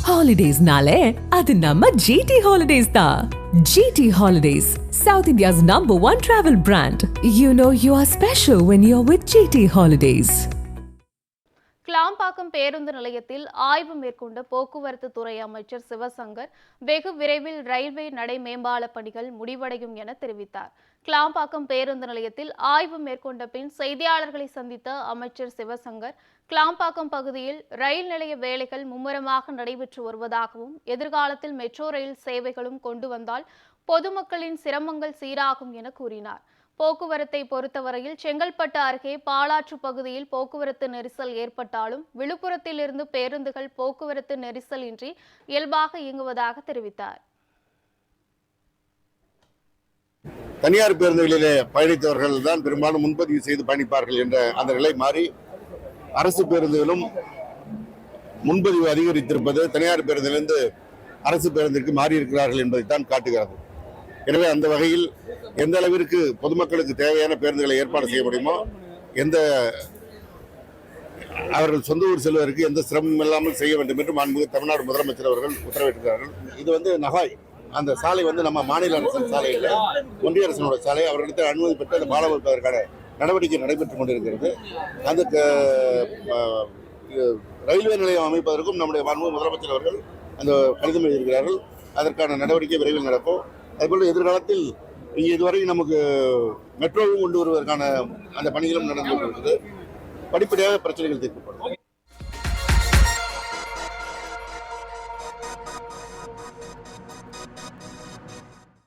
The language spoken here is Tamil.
Holidays nale, adu namma GT Holidays da. GT Holidays, South India's #1 travel brand. You know you are special when you're with GT Holidays. Kilambakkam பேருந்து நிலையத்தில் ஆய்வு மேற்கொண்ட போக்குவரத்து துறை அமைச்சர் சிவசங்கர் வெகு விரைவில் ரயில்வே நடை மேம்பால பணிகள் முடிவடையும் என தெரிவித்தார். கிளாம்பாக்கம் பேருந்து நிலையத்தில் ஆய்வு மேற்கொண்ட பின் செய்தியாளர்களை சந்தித்த அமைச்சர் சிவசங்கர் கிளாம்பாக்கம் பகுதியில் ரயில் நிலைய வேலைகள் மும்முரமாக நடைபெற்று வருவதாகவும் எதிர்காலத்தில் மெட்ரோ ரயில் சேவைகளும் கொண்டு வந்தால் பொதுமக்களின் சிரமங்கள் சீராகும் என கூறினார். போக்குவரத்தை பொறுத்தவரையில் செங்கல்பட்டு அருகே பாலாற்று பகுதியில் போக்குவரத்து நெரிசல் ஏற்பட்டாலும் விழுப்புரத்திலிருந்து பேருந்துகள் போக்குவரத்து நெரிசல் இன்றி இயல்பாக இயங்குவதாக தெரிவித்தார். தனியார் பேருந்துகளிலே பயணித்தவர்கள் தான் பெரும்பாலும் முன்பதிவு செய்து பயணிப்பார்கள் என்ற அந்த நிலை மாறி அரசு பேருந்துகளும் முன்பதிவு அதிகரித்திருப்பது தனியார் பேருந்திலிருந்து அரசு பேருந்திற்கு மாறியிருக்கிறார்கள் என்பதைத்தான் காட்டுகிறது. எனவே அந்த வகையில் எந்த அளவிற்கு பொதுமக்களுக்கு தேவையான பேருந்துகளை ஏற்பாடு செய்ய முடியுமோ, எந்த அவர்கள் சொந்த ஊர் செல்வதற்கு எந்த சிரமம் இல்லாமல் செய்ய வேண்டும் என்று மாண்புமிகு தமிழ்நாடு முதலமைச்சர் அவர்கள் உத்தரவிட்டிருக்கிறார்கள். இது நகாய் அந்த சாலை நம்ம மாநில அரசின் சாலை இல்லை, ஒன்றிய அரசினோட சாலை. அவர்களிடத்தில் அனுமதி பெற்று அந்த பாலம் வைப்பதற்கான நடவடிக்கை நடைபெற்றுக் கொண்டிருக்கிறது. அந்த ரயில்வே நிலையம் அமைப்பதற்கும் நம்முடைய மாண்புமிகு முதலமைச்சர் அவர்கள் அந்த கடிதம் எழுதியிருக்கிறார்கள். அதற்கான நடவடிக்கை விரைவில் நடக்கும். அதுபோல எதிர்காலத்தில் இதுவரை நமக்கு மெட்ரோவும் கொண்டு வருவதற்கான அந்த பணிகளும் நடந்து கொண்டிருக்கிறது. படிப்படியாக பிரச்சனைகள் தீர்க்கப்படும்.